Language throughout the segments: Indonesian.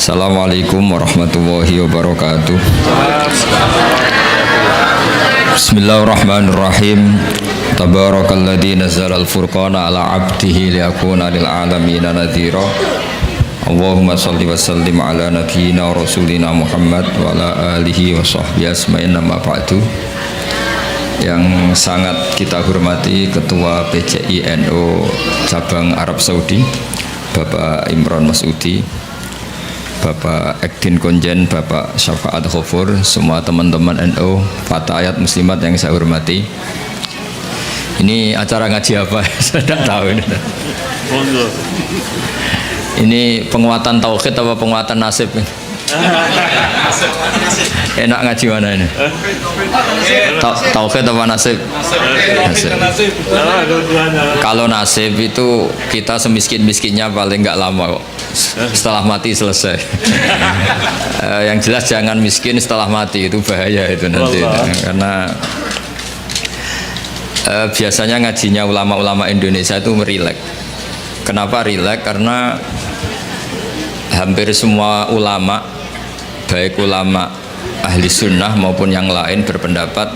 Assalamualaikum warahmatullahi wabarakatuh. Bismillahirrahmanirrahim. Tabarakalladzi nazzala al-furqana ala 'abdihi liyakuna lil 'alamin nadhira. Allahumma shalli wa sallim ala nabiyyina wa rasulina Muhammad wa ala alihi wa sahbihi asma'in, amma ba'du. Yang sangat kita hormati Ketua PCI NU Cabang Arab Saudi Bapak Imron Masudi, Bapak Ekdin Konjen, Bapak Syafaat Khofur, semua teman-teman NU, fatayat muslimat yang saya hormati. Ini acara ngaji apa? Saya tidak tahu ini. Ini penguatan tauhid apa penguatan nasib? Enak ngaji mana ini? Tauhid apa nasib? Nasib. Kalau nasib itu kita semiskin-miskinnya paling nggak lama kok. Setelah mati selesai. Yang jelas jangan miskin setelah mati, itu bahaya itu nanti. Karena biasanya ngajinya ulama-ulama Indonesia itu merilek. Kenapa rilek? Karena hampir semua ulama, baik ulama ahli sunnah maupun yang lain, berpendapat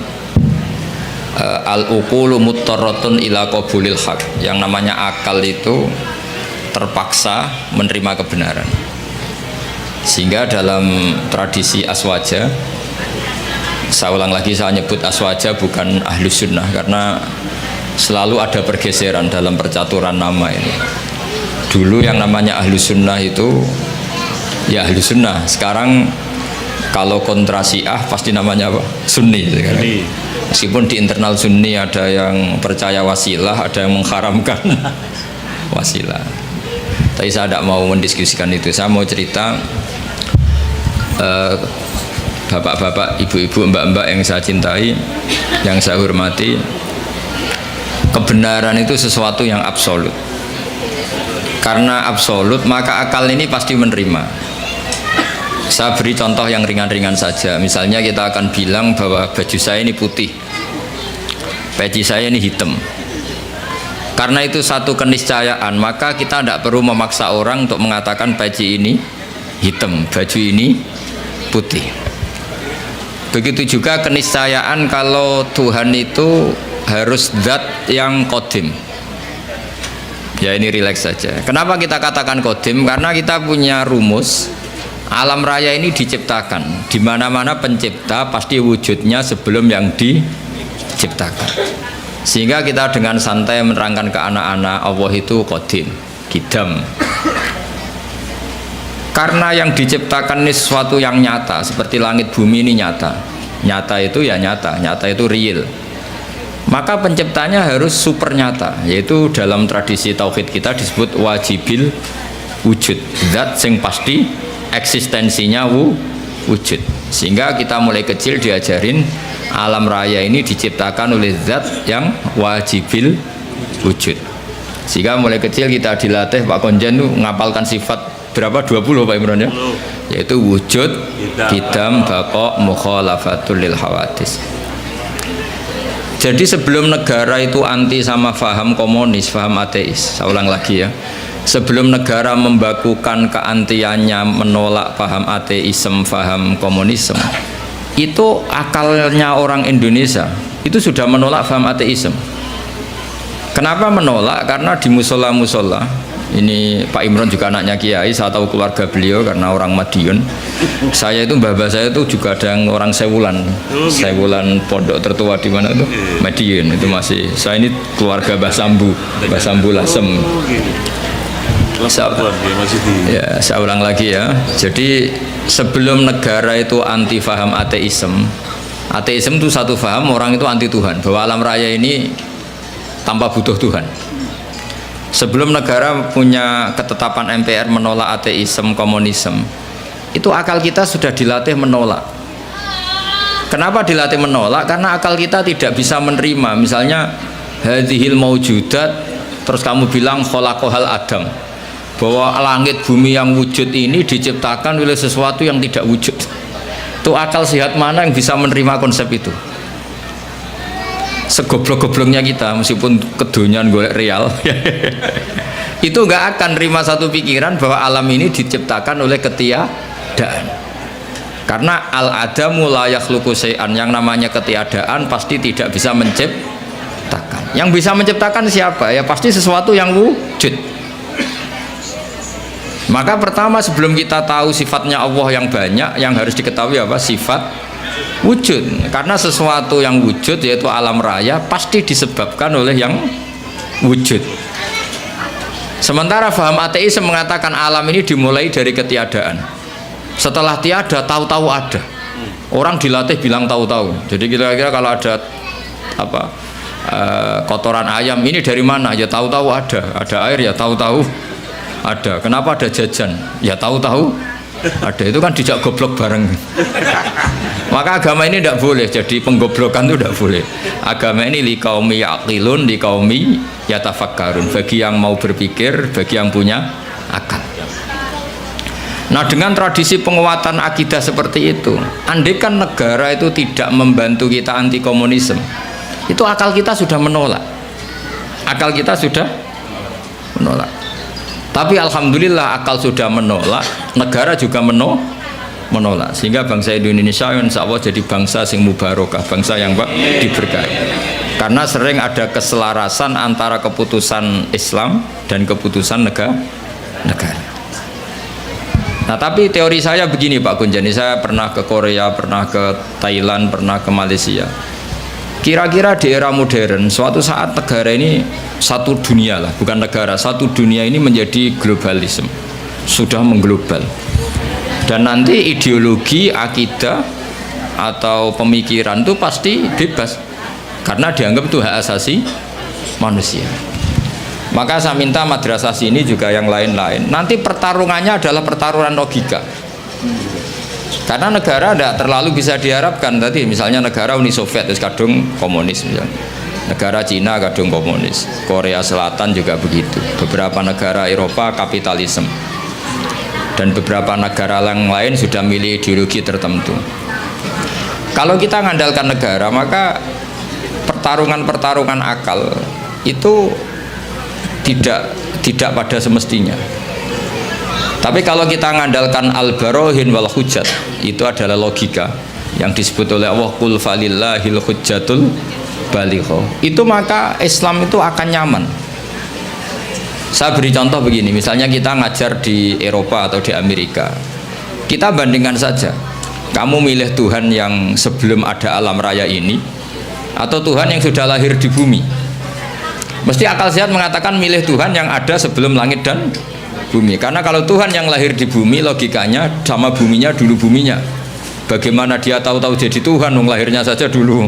al-uqulu muttarratun ila qabulil haq. Yang namanya akal itu terpaksa menerima kebenaran. Sehingga dalam tradisi aswaja, saya ulang lagi, saya nyebut aswaja bukan ahli sunnah karena selalu ada pergeseran dalam percaturan nama ini. Dulu yang namanya ahli sunnah itu ya ahli sunnah, sekarang kalau kontra Syiah pasti namanya apa? Sunni sekarang. Meskipun di internal Sunni ada yang percaya wasilah, ada yang mengharamkan wasilah. Tapi saya tidak mau mendiskusikan itu. Saya mau cerita bapak-bapak, ibu-ibu, mbak-mbak yang saya cintai, yang saya hormati. Kebenaran itu sesuatu yang absolut. Karena absolut, maka akal ini pasti menerima. Saya beri contoh yang ringan-ringan saja. Misalnya kita akan bilang bahwa baju saya ini putih, peci saya ini hitam. Karena itu satu keniscayaan, maka kita tidak perlu memaksa orang untuk mengatakan peci ini hitam, baju ini putih. Begitu juga keniscayaan kalau Tuhan itu harus zat yang qadim. Ya ini rileks saja. Kenapa kita katakan qadim? Karena kita punya rumus. Alam raya ini diciptakan. Di mana-mana pencipta pasti wujudnya sebelum yang diciptakan. Sehingga kita dengan santai menerangkan ke anak-anak, Allah itu qadim, qidam. Karena yang diciptakan ini sesuatu yang nyata, seperti langit bumi ini nyata. Nyata itu ya nyata, nyata itu real. Maka penciptanya harus super nyata, yaitu dalam tradisi tauhid kita disebut wajibil wujud, zat sing pasti eksistensinya wujud. Sehingga kita mulai kecil diajarin alam raya ini diciptakan oleh zat yang wajibil wujud. Sehingga mulai kecil kita dilatih, Pak Konjen itu ngapalkan sifat berapa? 20 Pak Imron ya? Yaitu wujud, qidam, baqa, mukhalafatul lil hawadis. Jadi sebelum negara itu anti sama faham komunis, faham ateis, saya ulang lagi ya, sebelum negara membakukan keantiannya, menolak paham ateisme, paham komunisme, itu akalnya orang Indonesia itu sudah menolak paham ateisme. Kenapa menolak? Karena di musola-musola, ini Pak Imron juga anaknya Kiai, saya tahu keluarga beliau karena orang Madiun. Saya itu mbah saya itu juga ada yang orang Sewulan, Sewulan pondok tertua di mana itu Madiun, itu masih. Saya ini keluarga Mbah Sambu Lasem. Saya ulang lagi ya. Jadi sebelum negara itu anti faham ateisme, ateisme itu satu faham, orang itu anti Tuhan, bahwa alam raya ini tanpa butuh Tuhan. Sebelum negara punya ketetapan MPR menolak ateisme, komunisme, itu akal kita sudah dilatih menolak. Kenapa dilatih menolak? Karena akal kita tidak bisa menerima. Misalnya hadhil maujudat, terus kamu bilang khalaqahal adam, bahwa langit bumi yang wujud ini diciptakan oleh sesuatu yang tidak wujud. Itu akal sehat mana yang bisa menerima konsep itu? Segoblok-gobloknya kita, meskipun kedonyan golek real itu nggak akan terima satu pikiran bahwa alam ini diciptakan oleh ketiadaan. Karena al-adamu la yakhluqu syai'an, yang namanya ketiadaan pasti tidak bisa menciptakan. Yang bisa menciptakan siapa? Ya pasti sesuatu yang wujud. Maka pertama sebelum kita tahu sifatnya Allah yang banyak, yang harus diketahui apa? Sifat wujud. Karena sesuatu yang wujud yaitu alam raya pasti disebabkan oleh yang wujud. Sementara faham ateis mengatakan alam ini dimulai dari ketiadaan. Setelah tiada, tahu-tahu ada. Orang dilatih bilang tahu-tahu. Jadi kira-kira kalau ada apa kotoran ayam ini dari mana? Ya tahu-tahu ada. Ada air ya tahu-tahu ada. Kenapa ada jajan? Ya tahu-tahu ada. Itu kan dijak goblok bareng. Maka agama ini tidak boleh. Jadi penggoblokan itu tidak boleh. Agama ini liqaumi yaqilun, liqaumi yatafakkarun. Bagi yang mau berpikir, bagi yang punya akal. Nah, dengan tradisi penguatan akidah seperti itu, andai kan negara itu tidak membantu kita anti komunisme, itu akal kita sudah menolak. Akal kita sudah menolak. Tapi alhamdulillah akal sudah menolak, negara juga menolak. Sehingga bangsa Indonesia insya Allah jadi bangsa yang mubarakah, bangsa yang diberkahi. Karena sering ada keselarasan antara keputusan Islam dan keputusan negara. Nah, tapi teori saya begini Pak Gunjani, saya pernah ke Korea, pernah ke Thailand, pernah ke Malaysia. Kira-kira di era modern, suatu saat negara ini satu dunia lah, bukan negara, satu dunia ini menjadi globalisme, sudah mengglobal. Dan nanti ideologi, akidah, atau pemikiran itu pasti bebas, karena dianggap itu hak asasi manusia. Maka saya minta madrasah sini juga yang lain-lain. Nanti pertarungannya adalah pertarungan logika. Karena negara tidak terlalu bisa diharapkan. Tadi misalnya negara Uni Soviet itu kadung komunis misalnya. Negara Cina kadung komunis. Korea Selatan juga begitu. Beberapa negara Eropa kapitalisme. Dan beberapa negara yang lain sudah milih ideologi tertentu. Kalau kita mengandalkan negara, maka pertarungan-pertarungan akal itu tidak pada semestinya. Tapi kalau kita mengandalkan al-barohin wal hujjat, itu adalah logika yang disebut oleh Allah qul falillahil hujjatul baligho. Itu maka Islam itu akan nyaman. Saya beri contoh begini, misalnya kita ngajar di Eropa atau di Amerika, kita bandingkan saja, kamu milih Tuhan yang sebelum ada alam raya ini atau Tuhan yang sudah lahir di bumi. Mesti akal sehat mengatakan milih Tuhan yang ada sebelum langit dan bumi. Karena kalau Tuhan yang lahir di bumi, logikanya sama buminya dulu buminya. Bagaimana dia tahu-tahu jadi Tuhan, lahirnya saja dulu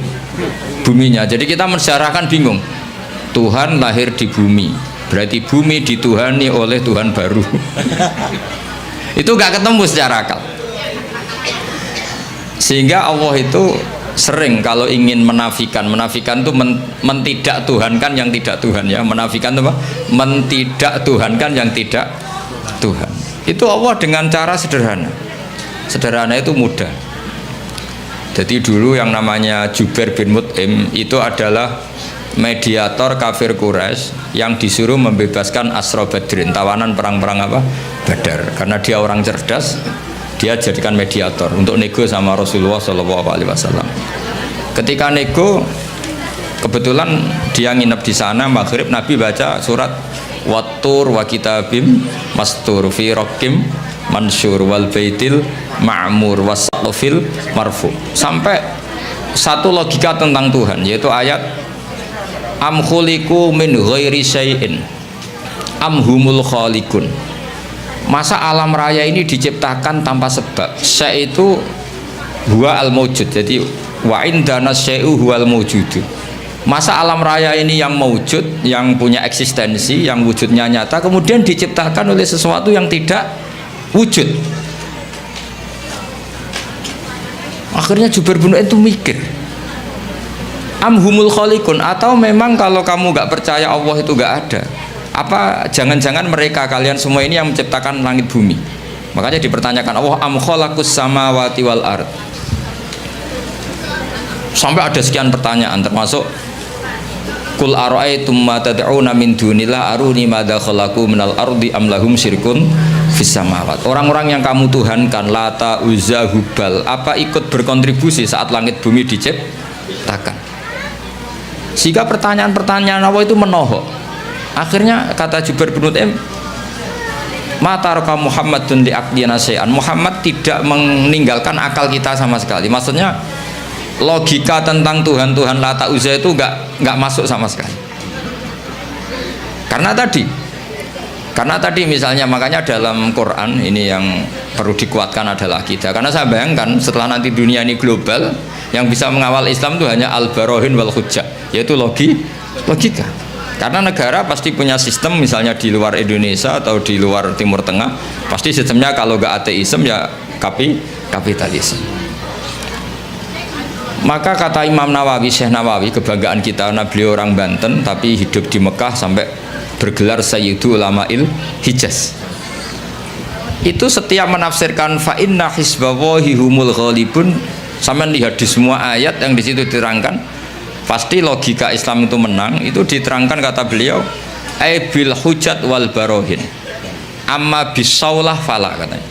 buminya. Jadi kita mensyarahkan bingung. Tuhan lahir di bumi, berarti bumi dituhani oleh Tuhan baru. Itu gak ketemu secara akal. Sehingga Allah itu sering kalau ingin menafikan itu mentidak Tuhankan yang tidak Tuhan ya. Menafikan itu apa? Mentidak Tuhankan yang tidak Tuhan. Itu Allah dengan cara sederhana. Sederhana itu mudah. Jadi dulu yang namanya Jubair bin Mut'im itu adalah mediator kafir Quraisy yang disuruh membebaskan Asra Badrin, tawanan perang-perang apa? Badar. Karena dia orang cerdas, dia jadikan mediator untuk nego sama Rasulullah SAW. Ketika nego, kebetulan dia nginep di sana maghrib, Nabi baca surat Wattur wa kitabim mastur fi rokim mansur wal baitil ma'mur wasaqfil marfu. Sampai satu logika tentang Tuhan, yaitu ayat am khuliqu min ghairi syai'in am humul khaliqun. Masa alam raya ini diciptakan tanpa sebab? Syai' itu huwa al-mawjud. Jadi wa indana syai'u huwal mawjudu. Masa alam raya ini yang mawjud, yang punya eksistensi, yang wujudnya nyata, kemudian diciptakan oleh sesuatu yang tidak wujud. Akhirnya Jubair bin itu mikir, amhumul khaliqun, atau memang kalau kamu gak percaya Allah itu gak ada, apa jangan-jangan mereka kalian semua ini yang menciptakan langit bumi? Makanya dipertanyakan Allah am khalaqus samawati wal ard. Sampai ada sekian pertanyaan, termasuk Qul ara'aytum ma tad'una min dunillah aruni madza khalaqu minal ardi am lahum syirkun fis samawat. Orang-orang yang kamu tuhankan Lata, Uzza, Hubal, apa ikut berkontribusi saat langit bumi diciptakan? Sehingga pertanyaan-pertanyaan Allah itu menohok. Akhirnya kata Jubair bin Mut'im, Mataraka Muhammadun li aqdina syai'an. Muhammad tidak meninggalkan akal kita sama sekali. Maksudnya logika tentang Tuhan Lata Uzza itu nggak masuk sama sekali. Karena tadi misalnya, makanya dalam Quran ini yang perlu dikuatkan adalah akidah. Karena saya bayangkan setelah nanti dunia ini global, yang bisa mengawal Islam itu hanya al-barohin wal hujjah, yaitu logika. Karena negara pasti punya sistem, misalnya di luar Indonesia atau di luar Timur Tengah, pasti sistemnya kalau nggak ateisme ya kapitalisme. Maka kata Imam Nawawi, Syekh Nawawi, kebanggaan kita, karena beliau orang Banten tapi hidup di Mekah sampai bergelar Sayyidu Ulama'il Hijaz. Itu setiap menafsirkan fa inna hisbawahi humul ghalibun, sampean lihat di semua ayat yang di situ diterangkan, pasti logika Islam itu menang. Itu diterangkan kata beliau, bil hujat wal barohin, amma bisaulah fala, katanya.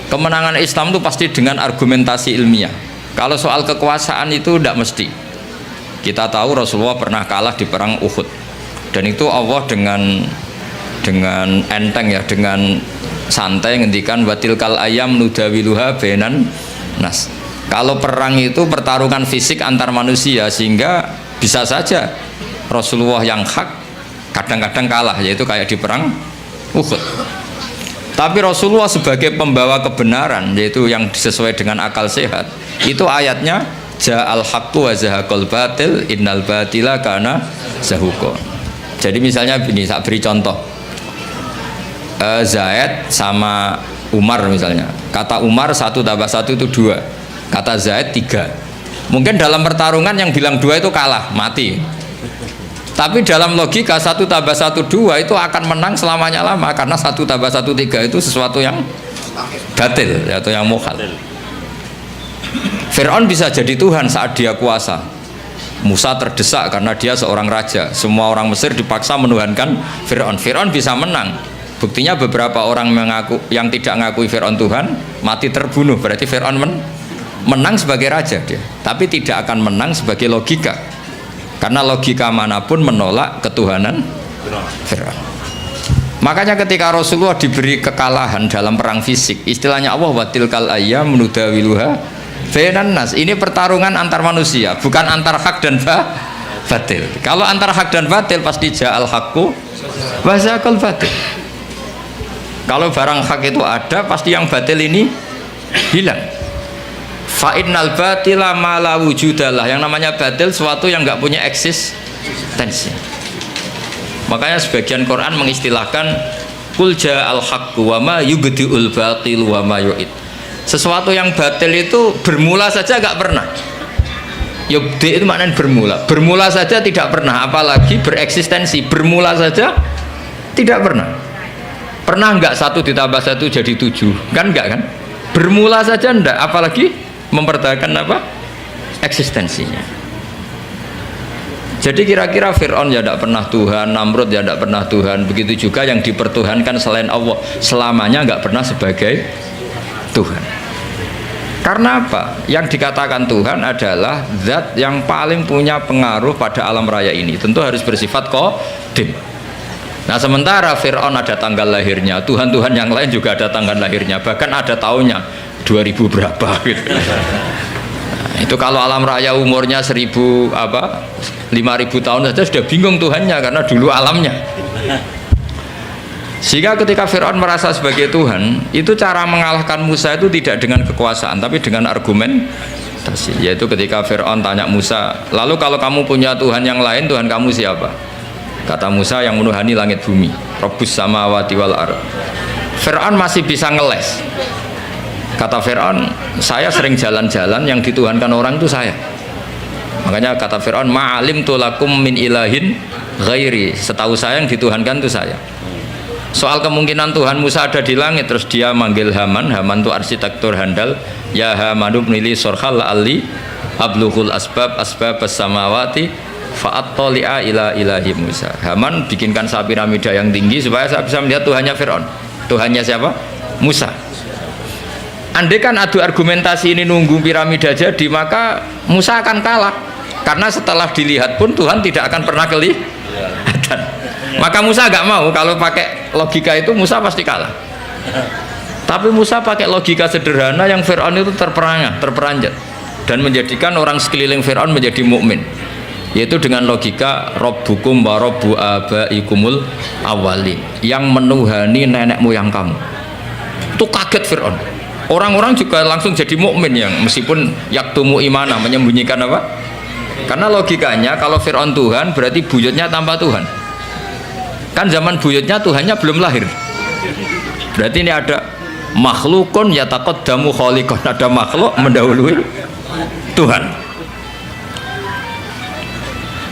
Kemenangan Islam itu pasti dengan argumentasi ilmiah. Kalau soal kekuasaan itu tidak mesti. Kita tahu Rasulullah pernah kalah di perang Uhud, dan itu Allah dengan enteng ya, dengan santai ngendikan watilkal ayam nudawiluha bainan nas. Kalau perang itu pertarungan fisik antar manusia, sehingga bisa saja Rasulullah yang hak kadang-kadang kalah, yaitu kayak di perang Uhud. Tapi Rasulullah sebagai pembawa kebenaran, yaitu yang sesuai dengan akal sehat, itu ayatnya ja'al haqqu wa zahaqal batil innal batila kana zahuqa. Jadi misalnya ini, saya beri contoh, Zaid sama Umar misalnya, kata Umar 1 tambah 1 itu 2, kata Zaid 3. Mungkin dalam pertarungan yang bilang 2 itu kalah, mati. Tapi dalam logika 1 tambah 1 2 itu akan menang selamanya lama, karena 1 tambah 1 3 itu sesuatu yang batil atau yang mukhal. Fir'aun bisa jadi Tuhan saat dia kuasa. Musa terdesak karena dia seorang raja, semua orang Mesir dipaksa menuhankan Fir'aun. Fir'aun bisa menang. Buktinya beberapa orang yang tidak mengakui Fir'aun Tuhan mati terbunuh. Berarti Fir'aun menang sebagai raja dia, tapi tidak akan menang sebagai logika, karena logika manapun menolak ketuhanan Fir'aun. Makanya ketika Rasulullah diberi kekalahan dalam perang fisik, istilahnya Allah watilkal ayyam nudawiluha bainan nas. Ini pertarungan antar manusia, bukan antar hak dan batil. Kalau antar hak dan batil pasti ja'al haqqu wa zahaqal batil. Kalau barang hak itu ada, pasti yang batil ini hilang. Fa innal batila ma la wujudalah. Yang namanya batil sesuatu yang nggak punya eksistensi. Makanya sebagian Quran mengistilahkan qul ja'al haqqu wa ma yubdi'ul batil wa ma yu'id. Sesuatu yang batil itu bermula saja nggak pernah. Yubdi itu maknanya bermula saja tidak pernah, apalagi bereksistensi. Bermula saja tidak pernah. Pernah nggak 1 ditambah 1 jadi 7? Kan enggak kan? Bermula saja enggak, apalagi mempertahankan apa? Eksistensinya. Jadi kira-kira Fir'aun ya tidak pernah Tuhan, Namrud ya tidak pernah Tuhan, begitu juga yang dipertuhankan selain Allah selamanya nggak pernah sebagai Tuhan. Karena apa? Yang dikatakan Tuhan adalah zat yang paling punya pengaruh pada alam raya ini, tentu harus bersifat qadim. Nah sementara Fir'aun ada tanggal lahirnya, Tuhan-Tuhan yang lain juga ada tanggal lahirnya, bahkan ada tahunnya 2000 berapa gitu. Nah, itu kalau alam raya umurnya 5000 tahun saja sudah bingung Tuhannya, karena dulu alamnya. Sehingga ketika Fir'aun merasa sebagai Tuhan, itu cara mengalahkan Musa itu tidak dengan kekuasaan, tapi dengan argumentasi. Yaitu ketika Fir'aun tanya Musa, lalu kalau kamu punya Tuhan yang lain, Tuhan kamu siapa? Kata Musa, yang menuhani langit bumi, Rabbus samawati wal ard. Fir'aun masih bisa ngeles. Kata Fir'aun, saya sering jalan-jalan, yang dituhankan orang itu saya. Makanya kata Fir'aun, ma'alim tulakum min ilahin ghairi. Setahu saya yang dituhankan itu saya. Soal kemungkinan Tuhan Musa ada di langit, terus dia manggil Haman. Haman itu arsitektur handal. Ya Hamanu bnili sorhal la'alli ablughul asbab as-samawati fa'attali'a ila ilahi Musa. Haman bikinkan saya piramida yang tinggi supaya saya bisa melihat Tuhannya Fir'aun. Tuhannya siapa? Musa. Andai kan adu argumentasi ini nunggu piramida jadi, maka Musa akan kalah. Karena setelah dilihat pun Tuhan tidak akan pernah kelihatan. Maka Musa agak mau, kalau pakai logika itu Musa pasti kalah. Tapi Musa pakai logika sederhana yang Fir'aun itu terperanjat dan menjadikan orang sekeliling Fir'aun menjadi mukmin, yaitu dengan logika Rabbukum wa Rabbu abaikumul awwalin, yang menuhani nenek moyang kamu. Itu kaget Fir'aun. Orang-orang juga langsung jadi mukmin, yang meskipun yaktumu imanah, menyembunyikan apa? Karena logikanya kalau Fir'aun Tuhan berarti buyutnya tanpa Tuhan. Kan zaman buyutnya Tuhannya belum lahir. Berarti ini ada makhlukun yataqaddamu khaliqan, ada makhluk mendahului Tuhan.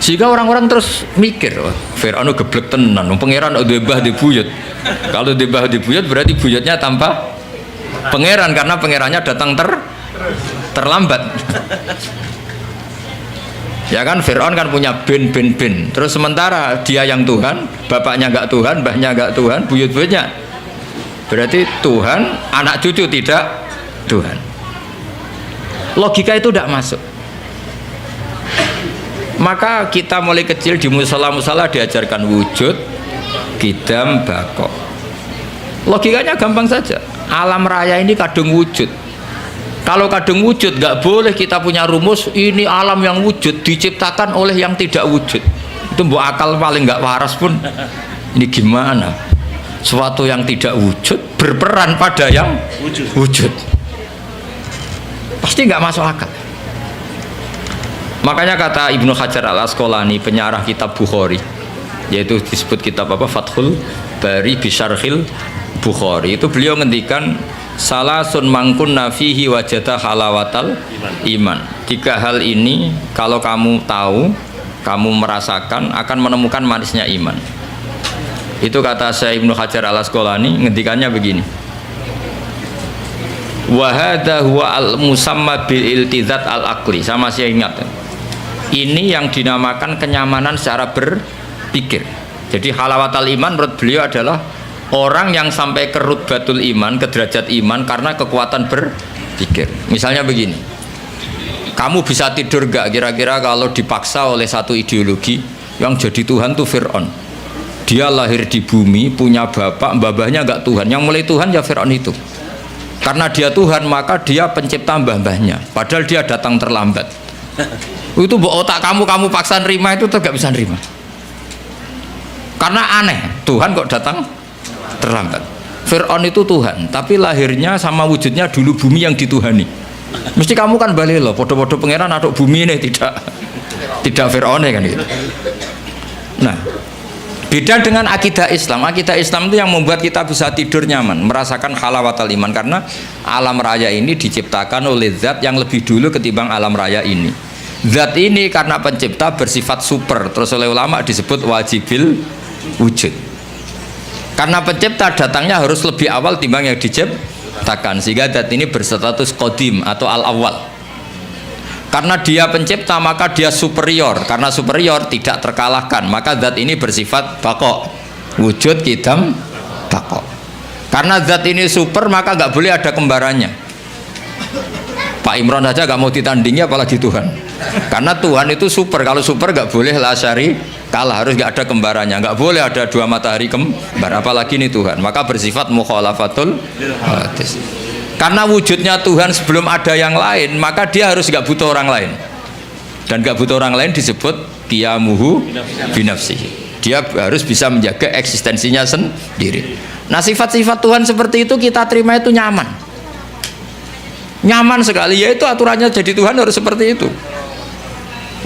Sehingga orang-orang terus mikir, oh, Fir'aun geblek tenan, pangeran udah bah di buyut. Kalau di bah di buyut berarti buyutnya tanpa pangeran, karena pangerannya datang terlambat. Ya kan, Fir'aun kan punya bin. Terus sementara dia yang Tuhan, bapaknya enggak Tuhan, mbahnya enggak Tuhan, buyut-buyutnya. Berarti Tuhan, anak cucu tidak Tuhan. Logika itu tidak masuk. Maka kita mulai kecil di musala-musala diajarkan wujud, qidam, baqo. Logikanya gampang saja. Alam raya ini kadung wujud. Kalau kadung wujud, nggak boleh kita punya rumus ini alam yang wujud diciptakan oleh yang tidak wujud. Itu mbok akal paling nggak waras pun. Ini gimana? Suatu yang tidak wujud berperan pada yang wujud. Pasti nggak masuk akal. Makanya kata Ibnu Hajar al-Asqalani, penyarah kitab Bukhari, yaitu disebut kitab apa? Fathul Bari Bisyarhil Bukhari, itu beliau ngendikan salasun mangkunna fihi wajada halawatal iman. Tiga hal ini kalau kamu tahu, kamu merasakan, akan menemukan manisnya iman. Itu kata Syekh Ibnu Hajar al-Asqalani, ngendikannya begini, wa hadza huwa al-musamma bil iltizat al-aqli. Sama saya ingat, ini yang dinamakan kenyamanan secara berpikir. Jadi halawatal iman menurut beliau adalah orang yang sampai ke rutbatul iman, ke derajat iman karena kekuatan berpikir. Misalnya begini, kamu bisa tidur gak kira-kira kalau dipaksa oleh satu ideologi yang jadi Tuhan tuh Fir'aun. Dia lahir di bumi, punya bapak, mbah-mbahnya gak Tuhan. Yang mulai Tuhan ya Fir'aun itu. Karena dia Tuhan, maka dia pencipta mbah-mbahnya. Padahal dia datang terlambat. Itu otak kamu paksa nerima itu tuh gak bisa nerima. Karena aneh, Tuhan kok datang terlambat. Fir'aun itu Tuhan, tapi lahirnya sama wujudnya dulu bumi yang dituhani. Mesti kamu kan balik loh, podo-podo pangeran aduk bumi ini, tidak Fir'aun kan gitu. Nah, beda dengan akidah Islam. Akidah Islam itu yang membuat kita bisa tidur nyaman, merasakan halawatal iman, karena alam raya ini diciptakan oleh zat yang lebih dulu ketimbang alam raya ini. Zat ini karena pencipta bersifat super, terus oleh ulama disebut wajibil wujud. Karena pencipta datangnya harus lebih awal timbang yang diciptakan, sehingga zat ini berstatus qadim atau al-awwal. Karena dia pencipta maka dia superior, karena superior tidak terkalahkan, maka zat ini bersifat baqo, wujud, qidam, baqo. Karena zat ini super maka nggak boleh ada kembarannya. Pak Imran saja nggak mau ditandingi apalagi Tuhan. Karena Tuhan itu super, kalau super nggak boleh la syari kalah, harus nggak ada kembarannya, nggak boleh ada dua matahari kembar, apalagi ini Tuhan, maka bersifat mukhalafatul hadis. Karena wujudnya Tuhan sebelum ada yang lain, maka dia harus nggak butuh orang lain, dan nggak butuh orang lain disebut qiyamuhu binafsihi. Dia harus bisa menjaga eksistensinya sendiri. Nah, sifat-sifat Tuhan seperti itu kita terima itu nyaman sekali, yaitu aturannya jadi Tuhan harus seperti itu.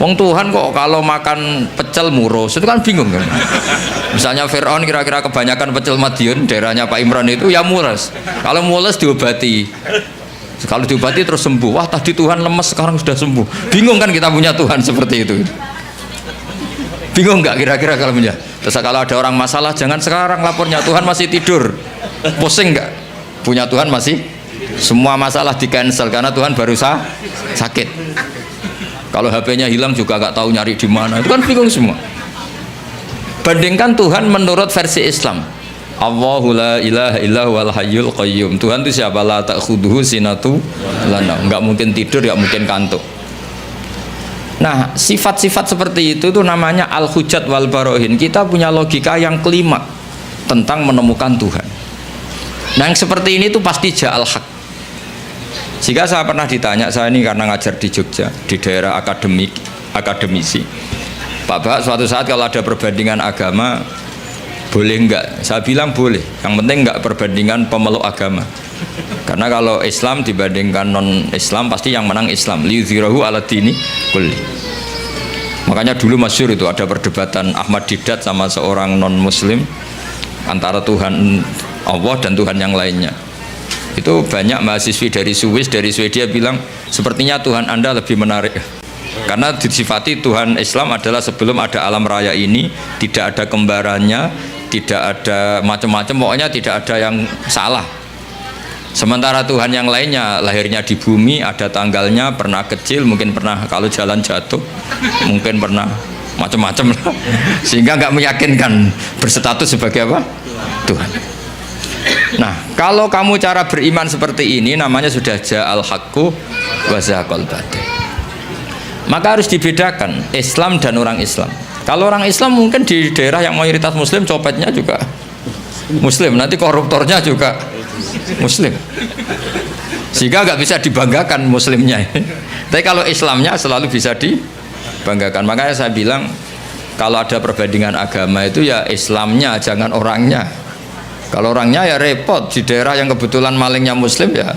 Wong Tuhan kok kalau makan pecel murus, itu kan bingung kan. Misalnya Fir'aun kira-kira kebanyakan pecel Madiun, daerahnya Pak Imran itu ya mules. Kalau mules diobati, kalau diobati terus sembuh. Wah, tadi Tuhan lemes sekarang sudah sembuh. Bingung kan kita punya Tuhan seperti itu. Bingung nggak kira-kira kalau punya? Terus kalau ada orang masalah, jangan sekarang lapornya, Tuhan masih tidur. Pusing nggak? Punya Tuhan masih, semua masalah di cancel karena Tuhan baru sakit. Kalau HP-nya hilang juga nggak tahu nyari di mana. Itu kan bingung semua. Bandingkan Tuhan menurut versi Islam. Allahu la ilaha illa huwal hayyul qayyum. Tuhan itu siapa? La ta'khudhuhu sinatu lana. Enggak mungkin tidur, enggak mungkin kantuk. Nah, sifat-sifat seperti itu tuh namanya al-hujjat wal barohin. Kita punya logika yang kelima tentang menemukan Tuhan. Nah, yang seperti ini tuh pasti ja'al haq. Jika saya pernah ditanya, saya ini karena ngajar di Jogja, di daerah akademisi. Pak, suatu saat kalau ada perbandingan agama, boleh enggak? Saya bilang boleh. Yang penting enggak perbandingan pemeluk agama. Karena kalau Islam dibandingkan non-Islam pasti yang menang Islam. Liyudhirahu ala dini kulli. Makanya dulu masyhur itu ada perdebatan Ahmad Didat sama seorang non-Muslim antara Tuhan Allah dan Tuhan yang lainnya. Itu banyak mahasiswi dari Swiss, dari Swedia bilang sepertinya Tuhan Anda lebih menarik. Karena disifati Tuhan Islam adalah sebelum ada alam raya ini tidak ada kembarannya, tidak ada macam-macam, pokoknya tidak ada yang salah. Sementara Tuhan yang lainnya lahirnya di bumi, ada tanggalnya, pernah kecil, mungkin pernah kalau jalan jatuh, mungkin pernah macam-macam lah, sehingga nggak meyakinkan berstatus sebagai apa? Tuhan. Nah, kalau kamu cara beriman seperti ini namanya sudah ja'al haqqu wa zahaqal batil. Maka harus dibedakan Islam dan orang Islam. Kalau orang Islam mungkin di daerah yang mayoritas Muslim copetnya juga Muslim, nanti koruptornya juga Muslim, sehingga nggak bisa dibanggakan Muslimnya. Tapi kalau Islamnya selalu bisa dibanggakan. Makanya saya bilang kalau ada perbandingan agama itu ya Islamnya, jangan orangnya. Kalau orangnya ya repot. Di daerah yang kebetulan malingnya Muslim ya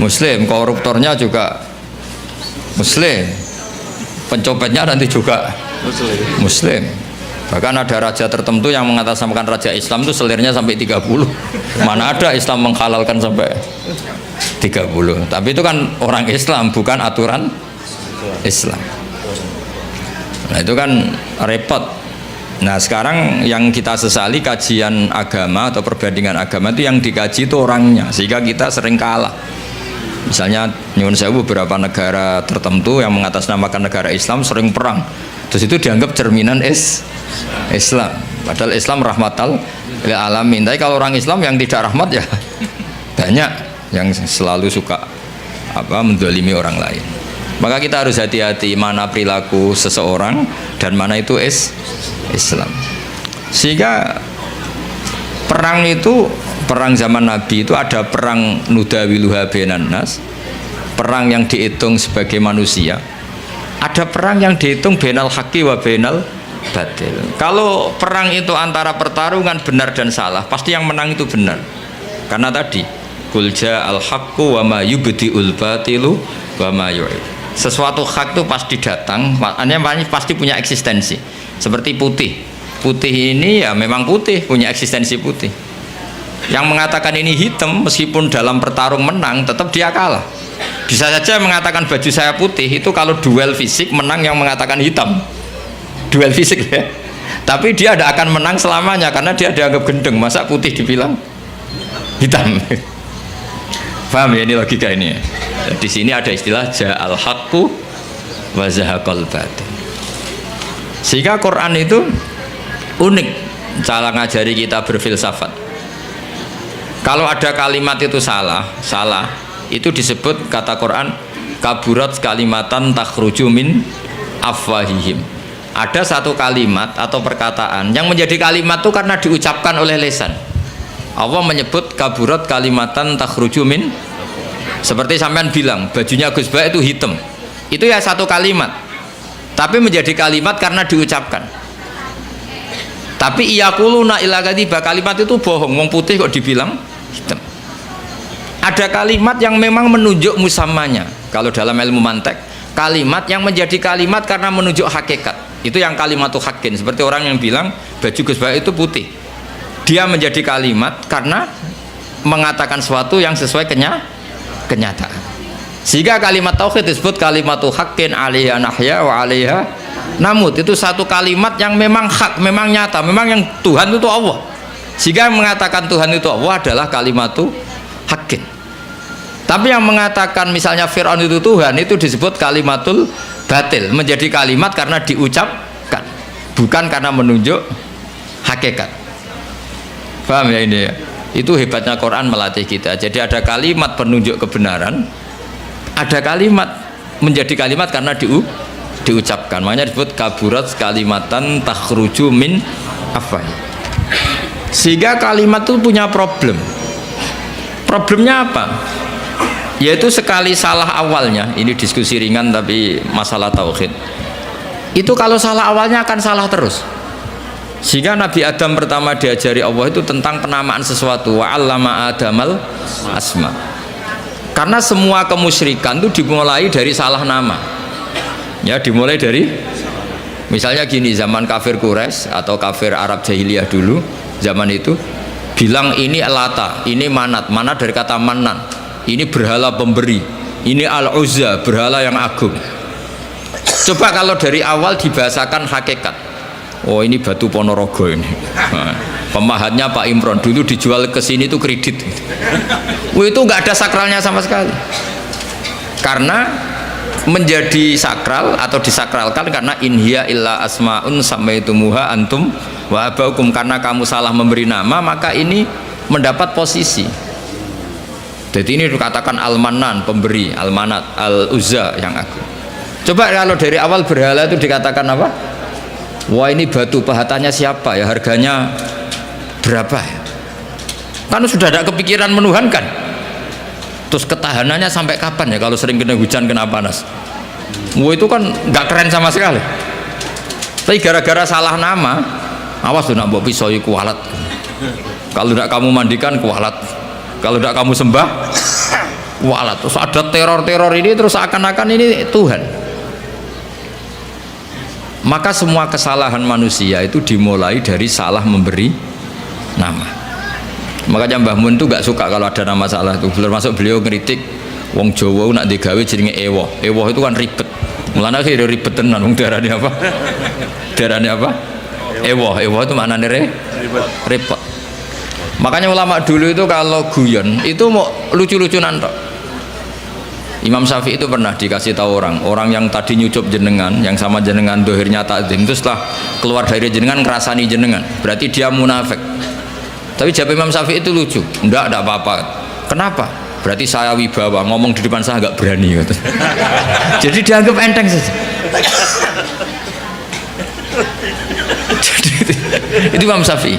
Muslim, koruptornya juga Muslim, pencopetnya nanti juga Muslim. Bahkan ada raja tertentu yang mengatasnamakan raja Islam itu selirnya sampai 30. Mana ada Islam menghalalkan sampai 30. Tapi itu kan orang Islam, bukan aturan Islam. Nah itu kan repot. Nah sekarang yang kita sesali kajian agama atau perbandingan agama itu yang dikaji itu orangnya, sehingga kita sering kalah. Misalnya nyuwun sewu beberapa negara tertentu yang mengatasnamakan negara Islam sering perang, terus itu dianggap cerminan Islam, padahal Islam rahmatal lil alamin. Tapi kalau orang Islam yang tidak rahmat ya banyak yang selalu suka mendolimi orang lain. Maka kita harus hati-hati mana perilaku seseorang dan mana itu Islam. Sehingga perang itu, perang zaman Nabi itu ada perang nudawiluha bainan nas, perang yang dihitung sebagai manusia. Ada perang yang dihitung bainal haqqi wa bainal batil. Kalau perang itu antara pertarungan benar dan salah, pasti yang menang itu benar. Karena tadi qul ja'al haqqu wa ma yubdi'ul batilu wa ma yu'id. Sesuatu hak itu pasti datang, maknanya pasti punya eksistensi. Seperti putih. Putih ini ya memang putih, punya eksistensi putih. Yang mengatakan ini hitam meskipun dalam pertarung menang tetap dia kalah. Bisa saja mengatakan baju saya putih itu kalau duel fisik menang yang mengatakan hitam. Duel fisik ya. Tapi dia tidak akan menang selamanya karena dia dianggap gendeng. Masa putih dibilang hitam? Paham ya ini logika ini. Di sini ada istilah ja'al haqqu wa zahaqal batil. Sehingga Quran itu unik cara ngajari kita berfilsafat. Kalau ada kalimat itu salah, itu disebut kata Quran kaburat kalimatan takhruju min afwahihim. Ada satu kalimat atau perkataan yang menjadi kalimat itu karena diucapkan oleh lisan. Allah menyebut kaburat kalimatan takhruju min, seperti sampean bilang bajunya Gus Ba itu hitam, itu ya satu kalimat tapi menjadi kalimat karena diucapkan. Tapi iyakuluna illa kadiba, kalimat itu bohong, wong putih kok dibilang hitam. Ada kalimat yang memang menunjuk musamanya. Kalau dalam ilmu mantek, kalimat yang menjadi kalimat karena menunjuk hakikat, itu yang kalimatu hakin. Seperti orang yang bilang baju Gus Ba itu putih, dia menjadi kalimat karena mengatakan sesuatu yang sesuai kenyataan. Sehingga kalimat tauhid disebut kalimatu haqqin 'alaiha nahya wa 'alaiha namut. Itu satu kalimat yang memang hak, memang nyata, memang yang Tuhan itu Allah. Sehingga mengatakan Tuhan itu Allah adalah kalimatu haqqin. Tapi yang mengatakan misalnya Fir'aun itu Tuhan itu disebut kalimatul batil, menjadi kalimat karena diucapkan, bukan karena menunjuk hakikat. Paham ya ini ya? Itu hebatnya Quran melatih kita. Jadi ada kalimat penunjuk kebenaran, ada kalimat menjadi kalimat karena diucapkan. Makanya disebut kaburat kalimatan takhruju min afwah. Sehingga kalimat itu punya problem. Problemnya apa? Yaitu sekali salah awalnya, ini diskusi ringan tapi masalah tauhid. Itu kalau salah awalnya akan salah terus. Sehingga Nabi Adam pertama diajari Allah itu tentang penamaan sesuatu, wa 'allama Adamal asma. Karena semua kemusyrikan itu dimulai dari salah nama. Ya, dimulai dari misalnya gini, zaman kafir Quraisy atau kafir Arab jahiliyah dulu, zaman itu bilang ini Lata, ini Manat, Manat dari kata Manan, ini berhala pemberi, ini Al-Uzza, berhala yang agung. Coba kalau dari awal dibahasakan hakikat, oh ini batu Ponorogo ini, pemahatnya Pak Imron, dulu dijual ke sini itu kredit. Itu nggak ada sakralnya sama sekali. Karena menjadi sakral atau disakralkan karena inhiya illa asmaun samaitumuha antum wa abaukum, karena kamu salah memberi nama maka ini mendapat posisi. Jadi ini dikatakan Al-Manan pemberi, Al-Manat, Al-Uzza yang agung. Coba kalau dari awal berhala itu dikatakan apa? Wah ini batu pahatannya siapa ya, harganya berapa ya? Kan sudah ada kepikiran menuhankan. Terus ketahanannya sampai kapan ya kalau sering kena hujan, kena panas? Wah itu kan nggak keren sama sekali. Tapi gara-gara salah nama, awas tuh nak bawa pisau kualat. Kalau tidak kamu mandikan kualat, kalau tidak kamu sembah kualat. Terus ada teror-teror ini, terus akan-akan ini Tuhan. Maka semua kesalahan manusia itu dimulai dari salah memberi nama. Makanya Mbah Mun itu gak suka kalau ada nama salah itu. Termasuk beliau ngeritik wong Jawa nak digawe jenenge ewoh. Ewoh itu kan ribet. Mulane sih ribet tenan wong darane apa? Darane apa? Ewoh. Ewoh itu maknane repot. Makanya ulama dulu itu kalau guyon itu mau lucu-lucunan tok. Imam Syafi'i itu pernah dikasih tahu orang yang tadi nyucup jenengan, yang sama jenengan dohirnya takdim, itu setelah keluar dari jenengan ngerasani jenengan, berarti dia munafik. Tapi jawab Imam Syafi'i itu lucu, enggak apa-apa. Kenapa? Berarti saya wibawa, ngomong di depan saya agak berani gitu. Jadi dianggap enteng saja. Jadi, itu Imam Syafi'i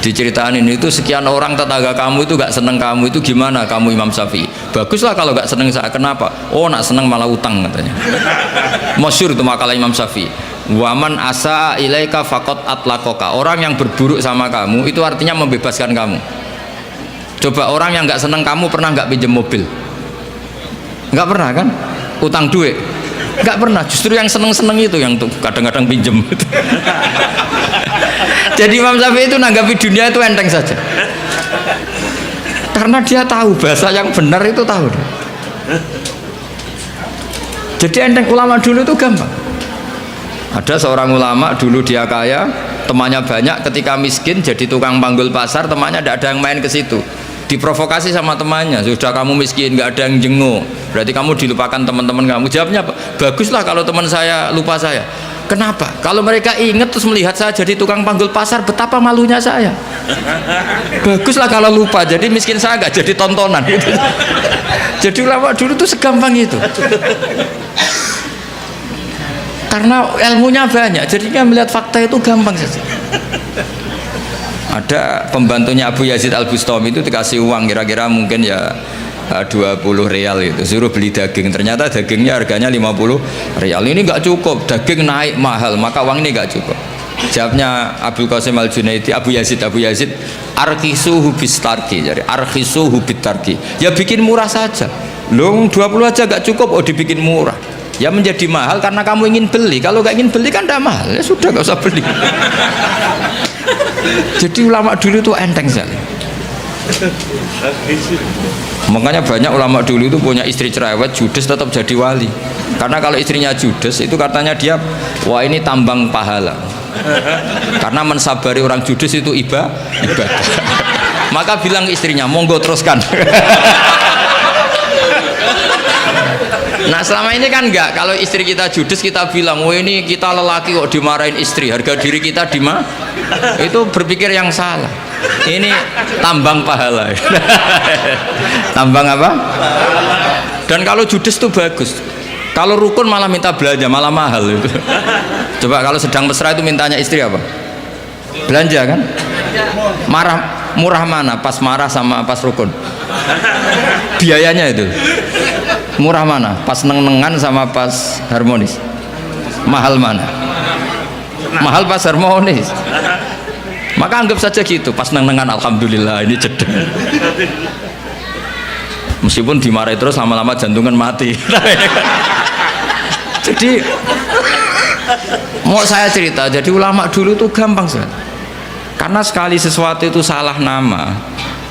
diceritain ini, itu sekian orang tetangga kamu itu gak seneng kamu, itu gimana kamu Imam Syafi'i? Baguslah kalau gak seneng saya. Kenapa? Oh nak seneng malah utang katanya. Masyhur itu makalah Imam Syafi'i. Waman asa ilaika faqat atlaqaka. Orang yang berburuk sama kamu itu artinya membebaskan kamu. Coba orang yang gak seneng kamu pernah gak pinjam mobil? Gak pernah kan? Utang duit? Gak pernah. Justru yang seneng-seneng itu yang tuh kadang-kadang pinjem. Jadi Imam Syafi'i itu nanggapi dunia itu enteng saja, karena dia tahu bahasa yang benar itu tahu. Jadi enteng. Ulama dulu itu gampang. Ada seorang ulama dulu dia kaya, temannya banyak, ketika miskin jadi tukang panggul pasar, temannya tidak ada yang main ke situ. Diprovokasi sama temannya, sudah kamu miskin nggak ada yang jenguk, berarti kamu dilupakan teman-teman kamu. Jawabnya apa? Baguslah kalau teman saya lupa saya. Kenapa? Kalau mereka ingat terus melihat saya jadi tukang panggul pasar, betapa malunya saya. Baguslah kalau lupa, jadi miskin saya nggak jadi tontonan. Jadi ulama dulu tuh segampang itu. Karena ilmunya banyak, jadinya melihat fakta itu gampang saja. Ada pembantunya Abu Yazid Al-Bustami itu dikasih uang kira-kira mungkin ya 20 real itu, suruh beli daging, ternyata dagingnya harganya 50 real. Ini nggak cukup, daging naik mahal, maka uang ini nggak cukup. Jawabnya Abu Qasim Al-Junaidi, Abu Yazid arkhisu hubistarki, jadi arkhisu hubitarki, ya bikin murah saja. Loh 20 aja nggak cukup, oh dibikin murah. Ya menjadi mahal karena kamu ingin beli. Kalau nggak ingin beli kan tidak mahal, ya sudah nggak usah beli. Jadi ulama dulu itu enteng sekali. Makanya banyak ulama dulu itu punya istri cerewet, judes tetap jadi wali. Karena kalau istrinya judes itu katanya dia, wah ini tambang pahala. Karena mensabari orang judes itu ibadah. Maka bilang istrinya, monggo teruskan. Nah selama ini kan enggak, kalau istri kita judes kita bilang, oh ini kita lelaki kok dimarahin istri, harga diri kita itu berpikir yang salah. Ini tambang pahala. Tambang apa? Dan kalau judes tuh bagus. Kalau rukun malah minta belanja, malah mahal itu. Coba kalau sedang mesra itu mintanya istri apa? Belanja kan? Murah mana? Pas marah sama pas rukun? Biayanya itu. Murah mana? Pas neng-nengan sama pas harmonis? Mahal mana? Mahal pas harmonis. Maka anggap saja gitu, pas neng-nengan alhamdulillah ini jedeng. Meskipun dimarahi terus lama-lama jantungan mati. Jadi mau saya cerita, jadi ulama dulu itu gampang sekali. Karena sekali sesuatu itu salah nama,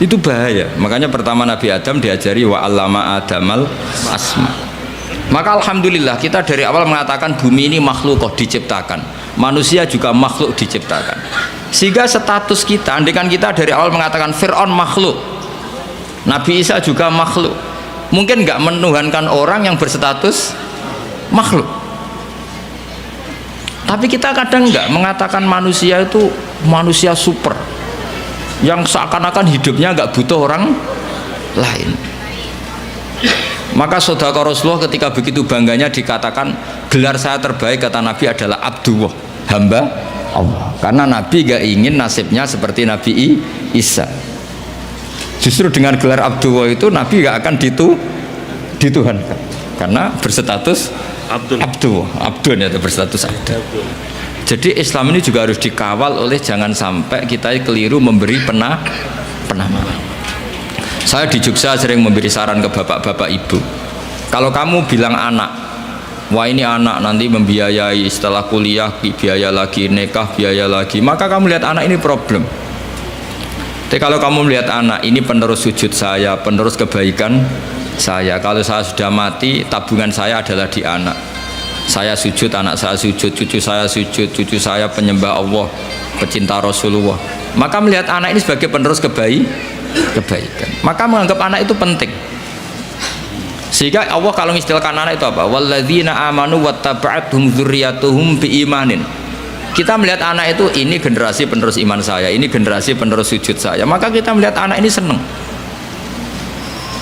itu bahaya. Makanya pertama Nabi Adam diajari wa 'allama Adamal asma. Maka alhamdulillah kita dari awal mengatakan bumi ini makhluk diciptakan, manusia juga makhluk diciptakan. Sehingga status kita, andikan kita dari awal mengatakan Fir'aun makhluk, Nabi Isa juga makhluk, mungkin nggak menuhankan orang yang berstatus makhluk. Tapi kita kadang nggak mengatakan manusia itu manusia super yang seakan-akan hidupnya nggak butuh orang lain. Maka Sodaqah Rasulullah ketika begitu bangganya dikatakan gelar saya terbaik kata Nabi adalah Abdullah, hamba Allah. Karena Nabi gak ingin nasibnya seperti Nabi Isa. Justru dengan gelar Abdullah itu Nabi gak akan dituhankan karena berstatus Abdullah itu berstatus Abdullah. Jadi Islam ini juga harus dikawal oleh jangan sampai kita keliru memberi penamaan. Saya di Jogja sering memberi saran ke bapak-bapak ibu, kalau kamu bilang anak, wah ini anak nanti membiayai setelah kuliah biaya lagi, nikah biaya lagi, maka kamu lihat anak ini problem. Tapi kalau kamu melihat anak ini penerus sujud saya, penerus kebaikan saya, kalau saya sudah mati tabungan saya adalah di anak. Saya sujud, anak saya sujud, cucu saya sujud, cucu saya penyembah Allah, pecinta Rasulullah. Maka melihat anak ini sebagai penerus kebaikan, maka menganggap anak itu penting. Sehingga Allah kalau mengistilahkan anak itu apa? Walladzina amanu wattaba'athum dzurriyyatuhum biimanin. Kita melihat anak itu ini generasi penerus iman saya, ini generasi penerus sujud saya, maka kita melihat anak ini senang.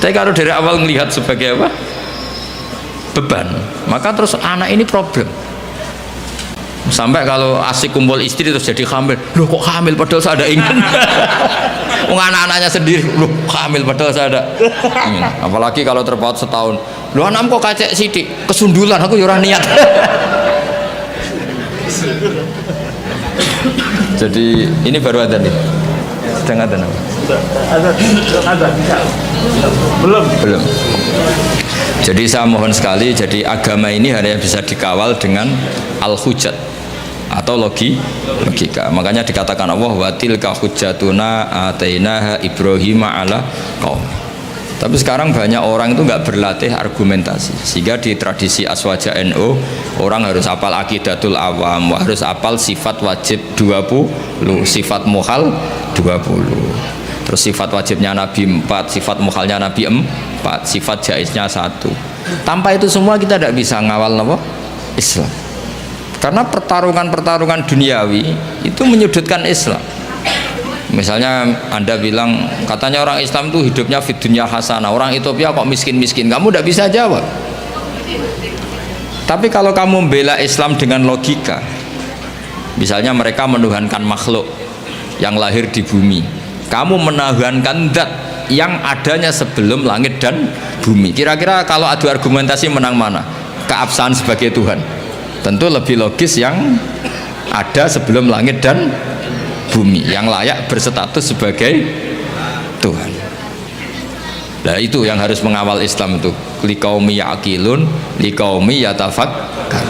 Tapi kalau dari awal melihat sebagai apa? Beban, maka terus anak ini problem. Sampai kalau asik kumpul istri terus jadi hamil. Loh kok hamil padahal saya ada ingin. Anak-anaknya sendiri, loh hamil padahal saya ada ingin. Apalagi kalau terpaut setahun. Loh anakmu kok kacek sidik, kesundulan aku yurah niat. Jadi ini baru ada nih. Sedang ada nama. Belum. Jadi saya mohon sekali, jadi agama ini hanya bisa dikawal dengan al-hujjat atau logika. Makanya dikatakan Allah wa tilka hujjatuna atainaha Ibrahim ala qaum. Tapi sekarang banyak orang itu nggak berlatih argumentasi, sehingga di tradisi Aswaja NU orang harus hafal aqidatul awam, harus hafal sifat wajib 20, sifat muhal 20. Terus sifat wajibnya Nabi 4, sifat mukhalnya Nabi 4, sifat jaiznya 1. Tanpa itu semua kita tidak bisa ngawal apa? Islam. Karena pertarungan duniawi itu menyudutkan Islam. Misalnya Anda bilang katanya orang Islam itu hidupnya fid dunya hasanah, orang Ethiopia kok miskin-miskin, kamu tidak bisa jawab. Tapi kalau kamu membela Islam dengan logika, misalnya mereka menuhankan makhluk yang lahir di bumi, kamu menuhankan zat yang adanya sebelum langit dan bumi. Kira-kira kalau adu argumentasi menang mana? Keabsahan sebagai Tuhan. Tentu lebih logis yang ada sebelum langit dan bumi, yang layak berstatus sebagai Tuhan. Nah itu yang harus mengawal Islam itu, liqaumi yaqilun, liqaumi yatafakkar.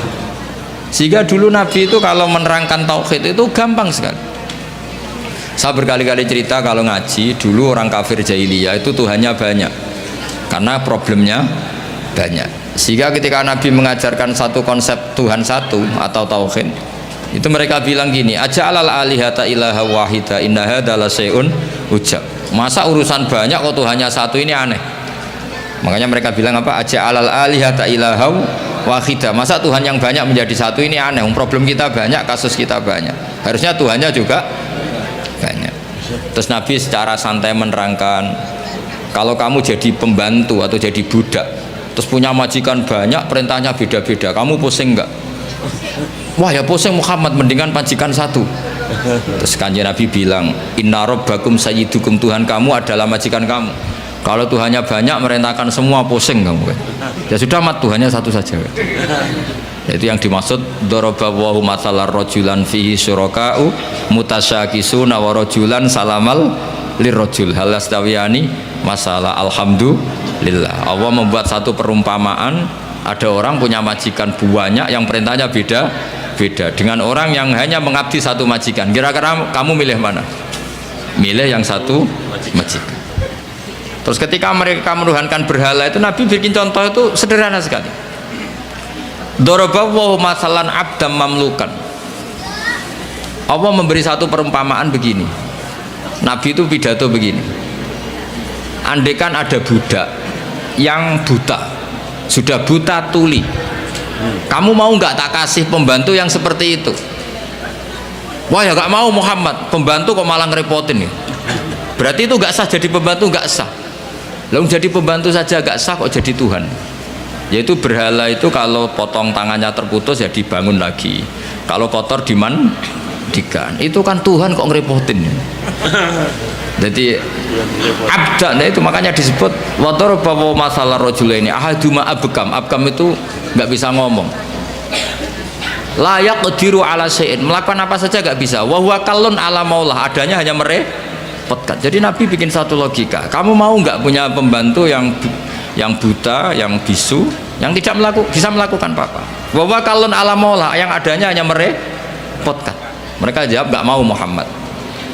Sehingga dulu Nabi itu kalau menerangkan tauhid itu gampang sekali. Saya berkali-kali cerita kalau ngaji dulu orang kafir jahiliyah itu Tuhannya banyak karena problemnya banyak. Sehingga ketika Nabi mengajarkan satu konsep Tuhan satu atau tauhid, itu mereka bilang gini, aja'alal alihata ilaha wahida inna hadza la syai'un ujab. Masa urusan banyak kok Tuhannya satu, ini aneh. Makanya mereka bilang apa? Aja alal alihata ilahau wahidah. Masa Tuhan yang banyak menjadi satu, ini aneh. Problem kita banyak, kasus kita banyak. Harusnya Tuhannya juga banyak. Terus Nabi secara santai menerangkan, kalau kamu jadi pembantu atau jadi budak, terus punya majikan banyak, perintahnya beda-beda, kamu pusing nggak? Wah ya pusing Muhammad, mendingan majikan satu. Terus Kanjeng Nabi bilang, inna rabbakum sayyidukum, Tuhan kamu adalah majikan kamu. Kalau Tuhannya banyak merintahkan semua, pusing kamu kan. Ya sudah mat, Tuhannya satu saja. Itu yang dimaksud daraballahu mathalar rajulan fihi syuraka'u mutasyakisuna wa rajulan salamal lirrajul hal astawiyani masalah. Alhamdulillah, Allah membuat satu perumpamaan, ada orang punya majikan banyak yang perintahnya beda dengan orang yang hanya mengabdi satu majikan. Kira-kira kamu milih mana? Milih yang satu majikan. Terus ketika mereka menuhankan berhala itu, Nabi bikin contoh itu sederhana sekali. Daraballahu masalan abdam mamlukan. Allah memberi satu perumpamaan begini. Nabi itu pidato begini. Andaikan ada budak yang buta, sudah buta tuli, kamu mau nggak tak kasih pembantu yang seperti itu? Wah ya nggak mau Muhammad, pembantu kok malah ngerepotin ya. Berarti itu nggak sah jadi pembantu, nggak sah. Lalu jadi pembantu saja nggak sah, kok jadi Tuhan? Yaitu berhala itu kalau potong tangannya terputus ya dibangun lagi, kalau kotor dimandikan. Itu kan Tuhan kok ngerepotin ya. Jadi abdan, nah itu makanya disebut wator bawa masalah rojulaini ahaduma abkam. Abkam itu nggak bisa ngomong, layak diru ala sein, melakukan apa saja nggak bisa. Wahwa kalun ala maulah, adanya hanya merepotkan. Jadi Nabi bikin satu logika, kamu mau nggak punya pembantu yang buta, yang bisu, yang tidak bisa melakukan apa-apa. Wahwa kalun ala maulah, yang adanya hanya merepotkan. Mereka jawab nggak mau Muhammad.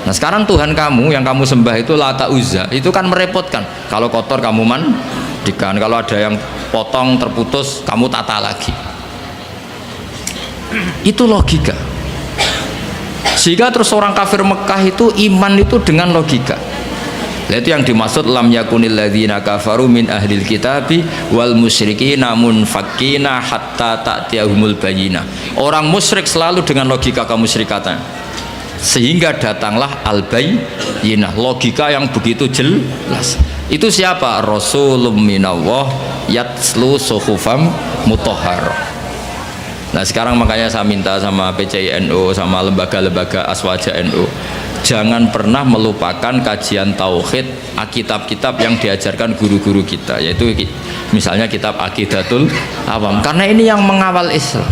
Nah sekarang Tuhan kamu yang kamu sembah itu Lata Uzza, itu kan merepotkan. Kalau kotor kamu mandikan, kalau ada yang potong terputus kamu tata lagi. Itu logika. Sehingga terus orang kafir Mekah itu iman itu dengan logika. Itu yang dimaksud lam yakunil ladzina kafaru min ahlil kitabi wal musyrikina munfakkina hatta ta'tiyahumul bayyinah. Orang musyrik selalu dengan logika kemusyrikatan. Sehingga datanglah al-bayyinah, logika yang begitu jelas. Itu siapa? Rasulun minallah yatslu suhufam mutahharah. Nah sekarang makanya saya minta sama PCI NU, sama lembaga-lembaga aswaja NU, jangan pernah melupakan kajian tauhid, kitab-kitab yang diajarkan guru-guru kita, yaitu misalnya kitab Aqidatul Awam, karena ini yang mengawal Islam.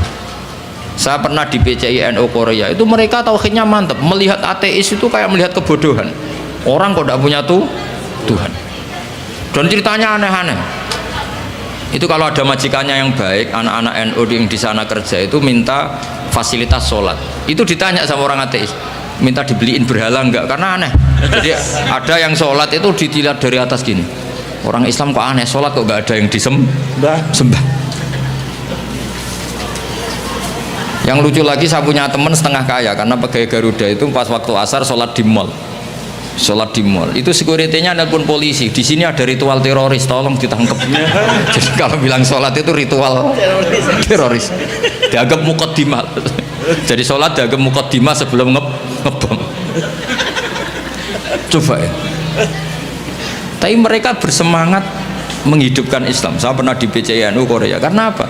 Saya pernah di PCI NU Korea, itu mereka tauhidnya mantap, melihat ateis itu kayak melihat kebodohan. Orang kok tidak punya Tuhan, dan ceritanya aneh-aneh. Itu kalau ada majikannya yang baik, anak-anak NU yang di sana kerja itu minta fasilitas sholat, itu ditanya sama orang ateis, minta dibeliin berhala enggak, karena aneh. Jadi ada yang sholat itu dilihat dari atas gini, orang Islam kok aneh, sholat kok enggak ada yang disembah. Yang lucu lagi, saya punya teman setengah kaya karena pegawai Garuda itu pas waktu asar sholat di mall, itu security-nya nelpon polisi, di sini ada ritual teroris, tolong ditangkap. Jadi kalau bilang sholat itu ritual teroris, dianggap mukaddimah. Jadi sholat dianggap mukaddimah sebelum ngebom. Coba ya. Tapi mereka bersemangat menghidupkan Islam. Saya pernah di PCNU Korea, karena apa?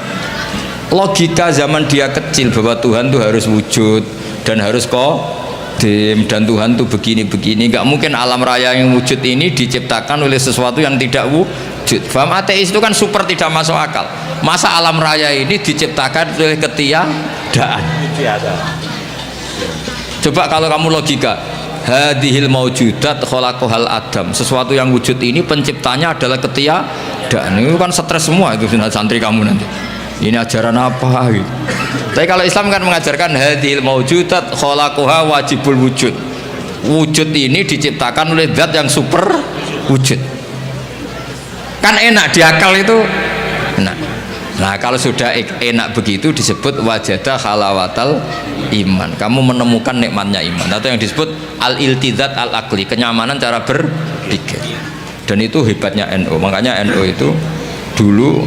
Logika zaman dia kecil bahwa Tuhan tuh harus wujud dan harus qadim, dan Tuhan tuh begini-begini. Gak mungkin alam raya yang wujud ini diciptakan oleh sesuatu yang tidak wujud. Faham? Ateis itu kan super tidak masuk akal. Masa alam raya ini diciptakan oleh ketiadaan? Coba kalau kamu logika, hadhil maujudat khalaqahal adam, sesuatu yang wujud ini penciptanya adalah ketiadaan. Itu kan stres semua itu santri kamu nanti. Ini ajaran apa gitu. Tapi kalau Islam kan mengajarkan hadhil maujudat khalaqaha wajibul wujud. Wujud ini diciptakan oleh zat yang super wujud. Kan enak di akal itu. Nah kalau sudah enak begitu disebut wajadah halawatal iman. Kamu menemukan nikmatnya iman, atau yang disebut al-iltizat al-aqli, kenyamanan cara berpikir. Dan itu hebatnya NU. Makanya NU itu dulu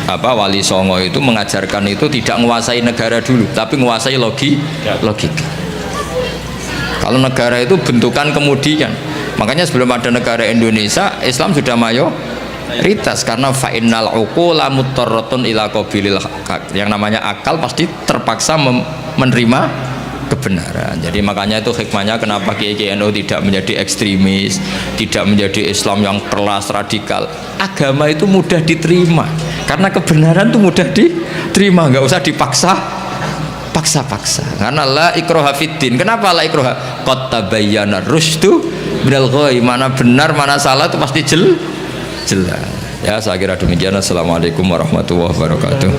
Wali Songo itu mengajarkan itu tidak menguasai negara dulu, tapi menguasai logika. Kalau negara itu bentukan kemudian. Makanya sebelum ada negara Indonesia, Islam sudah mayoritas karena fa'innal uqula muttarratun ila qabilil haq. Yang namanya akal pasti terpaksa menerima kebenaran. Jadi makanya itu hikmahnya kenapa Kiai NU tidak menjadi ekstremis, tidak menjadi Islam yang keras radikal. Agama itu mudah diterima karena kebenaran itu mudah diterima, nggak usah paksa. Karena la ikraha fiddin. Kenapa la ikraha? Qad tabayyana rusdu minal ghayy. Mana benar mana salah itu pasti jelas. Ya, saya kira demikian. Assalamualaikum warahmatullahi wabarakatuh.